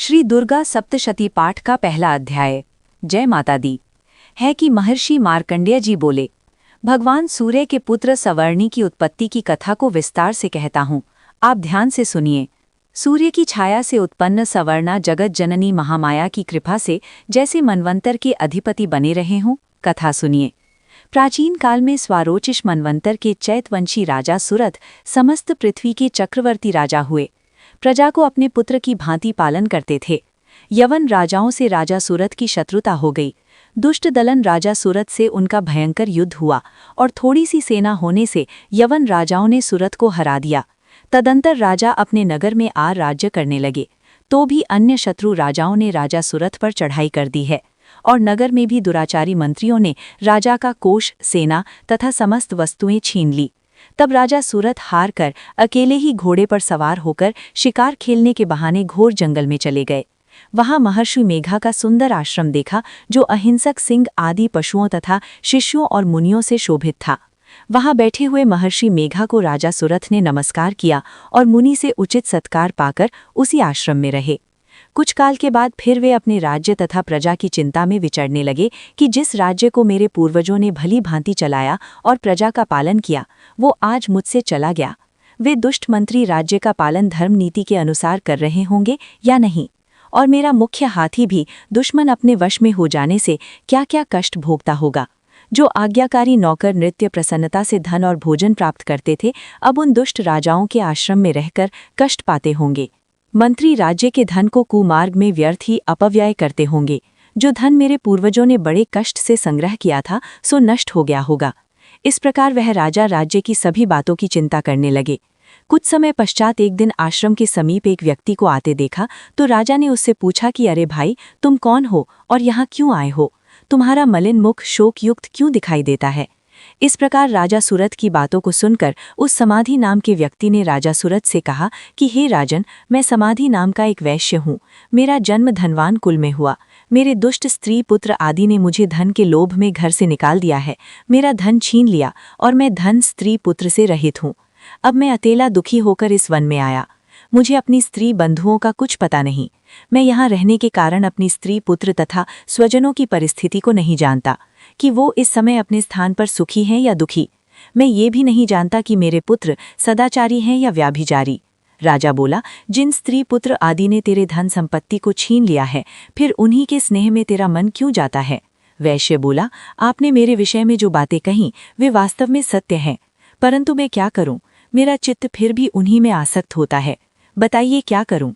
श्री दुर्गा सप्तशती पाठ का पहला अध्याय। जय माता दी। है कि महर्षि मार्कंडेय जी बोले, भगवान सूर्य के पुत्र सवर्णी की उत्पत्ति की कथा को विस्तार से कहता हूँ, आप ध्यान से सुनिए। सूर्य की छाया से उत्पन्न सवर्णा जगत जननी महामाया की कृपा से जैसे मनवंतर के अधिपति बने रहे हों, कथा सुनिए। प्राचीन काल में स्वारोचिष मनवंतर के चैतवंशी राजा सुरथ समस्त पृथ्वी के चक्रवर्ती राजा हुए। प्रजा को अपने पुत्र की भांति पालन करते थे। यवन राजाओं से राजा सुरथ की शत्रुता हो गई। दुष्ट दलन राजा सुरथ से उनका भयंकर युद्ध हुआ और थोड़ी सी सेना होने से यवन राजाओं ने सुरथ को हरा दिया। तदंतर राजा अपने नगर में आ राज्य करने लगे, तो भी अन्य शत्रु राजाओं ने राजा सुरथ पर चढ़ाई कर दी है और नगर में भी दुराचारी मंत्रियों ने राजा का कोष, सेना तथा समस्त वस्तुएं छीन ली। तब राजा सूरथ हार कर अकेले ही घोड़े पर सवार होकर शिकार खेलने के बहाने घोर जंगल में चले गए। वहां महर्षि मेघा का सुंदर आश्रम देखा, जो अहिंसक सिंह आदि पशुओं तथा शिष्यों और मुनियों से शोभित था। वहां बैठे हुए महर्षि मेघा को राजा सूरथ ने नमस्कार किया और मुनि से उचित सत्कार पाकर उसी आश्रम में रहे। कुछ काल के बाद फिर वे अपने राज्य तथा प्रजा की चिंता में विचरने लगे कि जिस राज्य को मेरे पूर्वजों ने भली भांति चलाया और प्रजा का पालन किया, वो आज मुझसे चला गया। वे दुष्ट मंत्री राज्य का पालन धर्म नीति के अनुसार कर रहे होंगे या नहीं, और मेरा मुख्य हाथी भी दुश्मन अपने वश में हो जाने से क्या क्या कष्ट भोगता होगा। जो आज्ञाकारी नौकर नृत्य प्रसन्नता से धन और भोजन प्राप्त करते थे, अब उन दुष्ट राजाओं के आश्रम में रहकर कष्ट पाते होंगे। मंत्री राज्य के धन को कुमार्ग में व्यर्थ ही अपव्यय करते होंगे। जो धन मेरे पूर्वजों ने बड़े कष्ट से संग्रह किया था, सो नष्ट हो गया होगा। इस प्रकार वह राजा राज्य की सभी बातों की चिंता करने लगे। कुछ समय पश्चात एक दिन आश्रम के समीप एक व्यक्ति को आते देखा, तो राजा ने उससे पूछा कि अरे भाई, तुम कौन हो और यहाँ क्यों आए हो? तुम्हारा मलिन मुख शोकयुक्त क्यों दिखाई देता है? इस प्रकार राजा सूरथ की बातों को सुनकर उस समाधि नाम के व्यक्ति ने राजा सूरथ से कहा कि हे राजन, मैं समाधि नाम का एक वैश्य हूँ। मेरा जन्म धनवान कुल में हुआ। मेरे दुष्ट स्त्री पुत्र आदि ने मुझे धन के लोभ में घर से निकाल दिया है। मेरा धन छीन लिया और मैं धन स्त्री पुत्र से रहित हूँ। अब मैं अकेला दुखी होकर इस वन में आया। मुझे अपनी स्त्री बंधुओं का कुछ पता नहीं। मैं यहाँ रहने के कारण अपनी स्त्री पुत्र तथा स्वजनों की परिस्थिति को नहीं जानता कि वो इस समय अपने स्थान पर सुखी हैं या दुखी। मैं ये भी नहीं जानता कि मेरे पुत्र सदाचारी हैं या व्याभिचारी। राजा बोला, जिन स्त्री पुत्र आदि ने तेरे धन संपत्ति को छीन लिया है, फिर उन्हीं के स्नेह में तेरा मन क्यों जाता है? वैश्य बोला, आपने मेरे विषय में जो बातें कहीं वे वास्तव में सत्य हैं, परंतु मैं क्या करूं? मेरा चित्त फिर भी उन्हीं में आसक्त होता है। बताइए क्या करूं?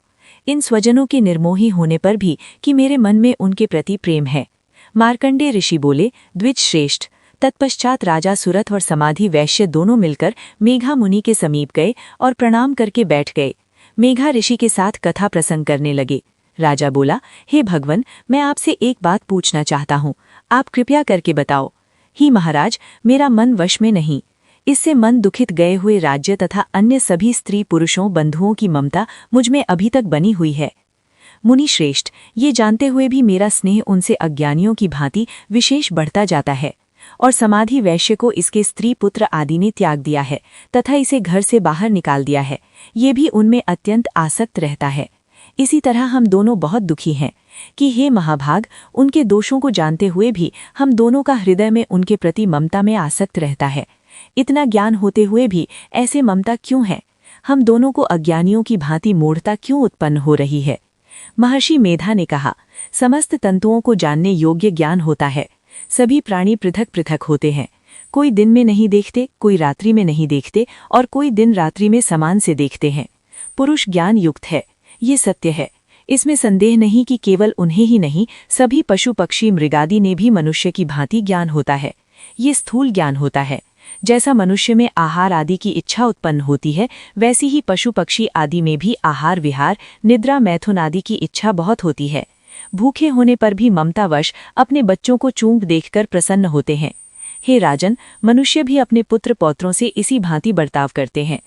इन स्वजनों के निर्मोही होने पर भी कि मेरे मन में उनके प्रति प्रेम है। मार्कंडेय ऋषि बोले, द्विज श्रेष्ठ। तत्पश्चात राजा सूरथ और समाधि वैश्य दोनों मिलकर मेघा मुनि के समीप गए और प्रणाम करके बैठ गए। मेघा ऋषि के साथ कथा प्रसंग करने लगे। राजा बोला, हे भगवन, मैं आपसे एक बात पूछना चाहता हूँ, आप कृपया करके बताओ। ही महाराज, मेरा मन वश में नहीं। इससे मन दुखित गए हुए राज्य तथा अन्य सभी स्त्री पुरुषों बंधुओं की ममता मुझमें अभी तक बनी हुई है। मुनि श्रेष्ठ, ये जानते हुए भी मेरा स्नेह उनसे अज्ञानियों की भांति विशेष बढ़ता जाता है, और समाधि वैश्य को इसके स्त्री पुत्र आदि ने त्याग दिया है तथा इसे घर से बाहर निकाल दिया है। ये भी उनमें अत्यंत आसक्त रहता है। इसी तरह हम दोनों बहुत दुखी हैं कि हे महाभाग, उनके दोषों को जानते हुए भी हम दोनों का हृदय में उनके प्रति ममता में आसक्त रहता है। इतना ज्ञान होते हुए भी ऐसे ममता क्यों है? हम दोनों को अज्ञानियों की भांति मूढ़ता क्यों उत्पन्न हो रही है? महर्षि मेधा ने कहा, समस्त तंतुओं को जानने योग्य ज्ञान होता है। सभी प्राणी पृथक पृथक होते हैं। कोई दिन में नहीं देखते, कोई रात्रि में नहीं देखते, और कोई दिन रात्रि में समान से देखते हैं। पुरुष ज्ञान युक्त है, ये सत्य है। इसमें संदेह नहीं कि केवल उन्हें ही नहीं, सभी पशु पक्षी मृगादि ने भी मनुष्य की भांति ज्ञान होता है। ये स्थूल ज्ञान होता है। जैसा मनुष्य में आहार आदि की इच्छा उत्पन्न होती है, वैसी ही पशु पक्षी आदि में भी आहार विहार निद्रा मैथुन आदि की इच्छा बहुत होती है। भूखे होने पर भी ममतावश अपने बच्चों को चूंक देखकर प्रसन्न होते हैं। हे राजन, मनुष्य भी अपने पुत्र पौत्रों से इसी भांति बर्ताव करते हैं।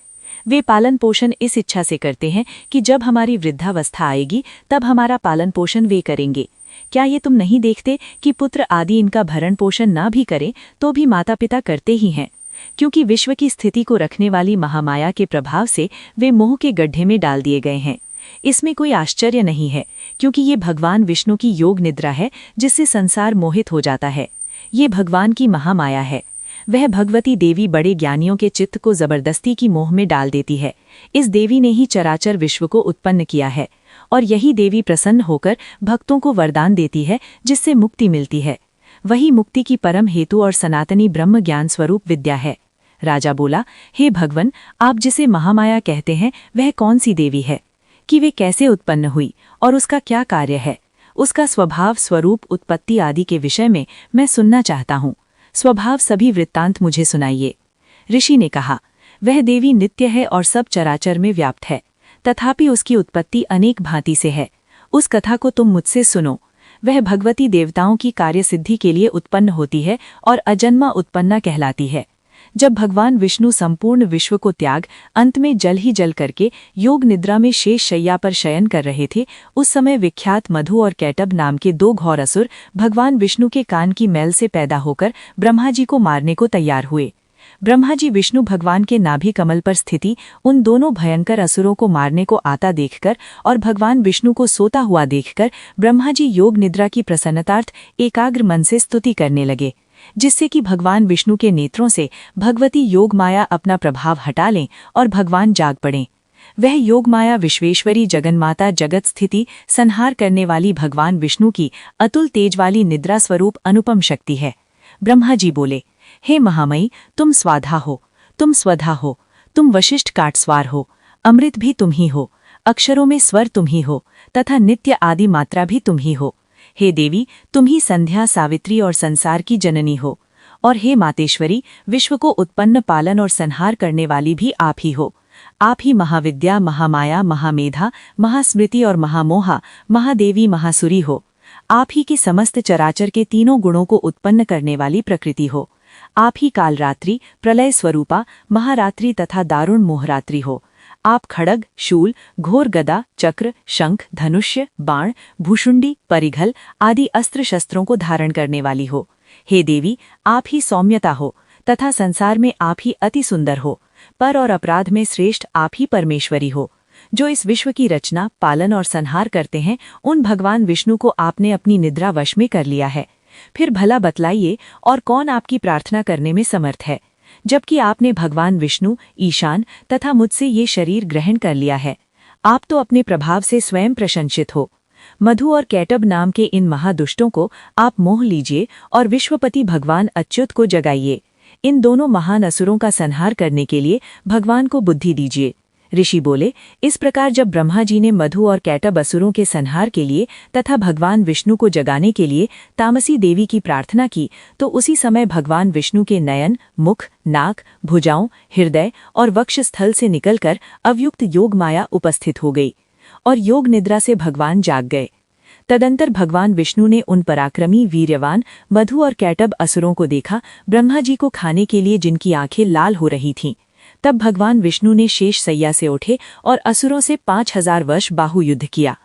वे पालन पोषण इस इच्छा से करते हैं कि जब हमारी वृद्धावस्था आएगी तब हमारा पालन पोषण वे करेंगे। क्या ये तुम नहीं देखते कि पुत्र आदि इनका भरण पोषण ना भी करें तो भी माता पिता करते ही हैं, क्योंकि विश्व की स्थिति को रखने वाली महामाया के प्रभाव से वे मोह के गड्ढे में डाल दिए गए हैं। इसमें कोई आश्चर्य नहीं है, क्योंकि ये भगवान विष्णु की योग निद्रा है जिससे संसार मोहित हो जाता है। ये भगवान की महामाया है। वह भगवती देवी बड़े ज्ञानियों के चित्त को जबरदस्ती की मोह में डाल देती है। इस देवी ने ही चराचर विश्व को उत्पन्न किया है, और यही देवी प्रसन्न होकर भक्तों को वरदान देती है जिससे मुक्ति मिलती है। वही मुक्ति की परम हेतु और सनातनी ब्रह्म ज्ञान स्वरूप विद्या है। राजा बोला, हे भगवन, आप जिसे महामाया कहते हैं वह कौन सी देवी है, कि वे कैसे उत्पन्न हुई और उसका क्या कार्य है? उसका स्वभाव, स्वरूप, उत्पत्ति आदि के विषय में मैं सुनना चाहता हूँ। स्वभाव सभी वृत्तांत मुझे सुनाइए। ऋषि ने कहा, वह देवी नित्य है और सब चराचर में व्याप्त है, तथापि उसकी उत्पत्ति अनेक भांति से है। उस कथा को तुम मुझसे सुनो। वह भगवती देवताओं की कार्यसिद्धि के लिए उत्पन्न होती है और अजन्मा उत्पन्ना कहलाती है। जब भगवान विष्णु संपूर्ण विश्व को त्याग अंत में जल ही जल करके योग निद्रा में शेष शैया पर शयन कर रहे थे, उस समय विख्यात मधु और कैटब नाम के दो घोर असुर भगवान विष्णु के कान की मैल से पैदा होकर ब्रह्मा जी को मारने को तैयार हुए। ब्रह्मा जी विष्णु भगवान के नाभि कमल पर स्थिति उन दोनों भयंकर असुरों को मारने को आता देखकर और भगवान विष्णु को सोता हुआ देखकर ब्रह्मा जी योग निद्रा की प्रसन्नतार्थ एकाग्र मन से स्तुति करने लगे, जिससे कि भगवान विष्णु के नेत्रों से भगवती योग माया अपना प्रभाव हटा लें और भगवान जाग पड़ें। वह योग माया विश्वेश्वरी जगन्माता जगत स्थिति संहार करने वाली भगवान विष्णु की अतुल तेज वाली निद्रा स्वरूप अनुपम शक्ति है। ब्रह्मा जी बोले, हे महामयी, तुम स्वाधा हो, तुम स्वधा हो, तुम वशिष्ठ काटस्वार हो, अमृत भी तुम ही हो, अक्षरों में स्वर तुम ही हो, तथा नित्य आदि मात्रा भी तुम ही हो। हे देवी, तुम ही संध्या, सावित्री और संसार की जननी हो। और हे मातेश्वरी, विश्व को उत्पन्न, पालन और संहार करने वाली भी आप ही हो। आप ही महाविद्या, महामाया, महामेधा, महास्मृति और महामोहा, महादेवी, महासुरी हो। आप ही की समस्त चराचर के तीनों गुणों को उत्पन्न करने वाली प्रकृति हो। आप ही कालरात्रि, प्रलय स्वरूपा, महारात्रि तथा दारुण मोहरात्रि हो। आप खड़ग, शूल, घोर गदा, चक्र, शंख, धनुष्य, बाण, भूषुंडी, परिघल आदि अस्त्र शस्त्रों को धारण करने वाली हो। हे देवी, आप ही सौम्यता हो तथा संसार में आप ही अति सुंदर हो। पर और अपराध में श्रेष्ठ आप ही परमेश्वरी हो। जो इस विश्व की रचना, पालन और संहार करते हैं, उन भगवान विष्णु को आपने अपनी निद्रा वश में कर लिया है। फिर भला बतलाइए, और कौन आपकी प्रार्थना करने में समर्थ है, जबकि आपने भगवान विष्णु, ईशान तथा मुझसे ये शरीर ग्रहण कर लिया है। आप तो अपने प्रभाव से स्वयं प्रशंसित हो। मधु और कैटब नाम के इन महादुष्टों को आप मोह लीजिए और विश्वपति भगवान अच्युत को जगाइए। इन दोनों महान असुरों का संहार करने के लिए भगवान को बुद्धि दीजिए। ऋषि बोले, इस प्रकार जब ब्रह्मा जी ने मधु और कैटब असुरों के संहार के लिए तथा भगवान विष्णु को जगाने के लिए तामसी देवी की प्रार्थना की, तो उसी समय भगवान विष्णु के नयन, मुख, नाक, भुजाओं, हृदय और वक्ष स्थल से निकलकर अवयुक्त योग माया उपस्थित हो गई और योग निद्रा से भगवान जाग गए। तदंतर भगवान विष्णु ने उन पराक्रमी, वीर्यवान मधु और कैटब असुरों को देखा, ब्रह्मा जी को खाने के लिए जिनकी आंखें लाल हो रही थीं। तब भगवान विष्णु ने शेष सैया से उठे और असुरों से 5000 वर्ष बाहुयुद्ध किया।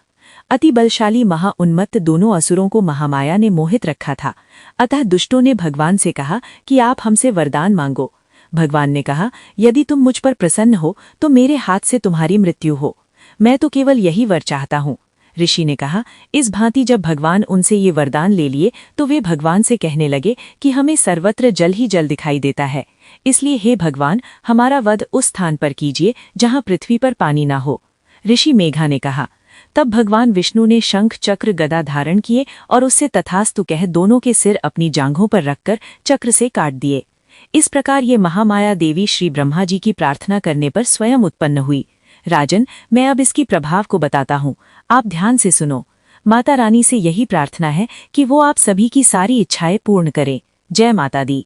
अति बलशाली महाउन्मत्त दोनों असुरों को महामाया ने मोहित रखा था। अतः दुष्टों ने भगवान से कहा कि आप हमसे वरदान मांगो। भगवान ने कहा, यदि तुम मुझ पर प्रसन्न हो तो मेरे हाथ से तुम्हारी मृत्यु हो। मैं तो केवल यही वर चाहता हूँ। ऋषि ने कहा, इस भांति जब भगवान उनसे ये वरदान ले लिए तो वे भगवान से कहने लगे कि हमें सर्वत्र जल ही जल दिखाई देता है, इसलिए हे भगवान, हमारा वध उस स्थान पर कीजिए जहाँ पृथ्वी पर पानी ना हो। ऋषि मेघा ने कहा। तब भगवान विष्णु ने शंख, चक्र, गदा धारण किए और उससे तथास्तु कह दोनों के सिर अपनी जांघों पर रखकर चक्र से काट दिए। इस प्रकार ये महामाया देवी श्री ब्रह्मा जी की प्रार्थना करने पर स्वयं उत्पन्न हुई। राजन, मैं अब इसकी प्रभाव को बताता हूँ, आप ध्यान से सुनो। माता रानी से यही प्रार्थना है कि वो आप सभी की सारी इच्छाएं पूर्ण करें। जय माता दी।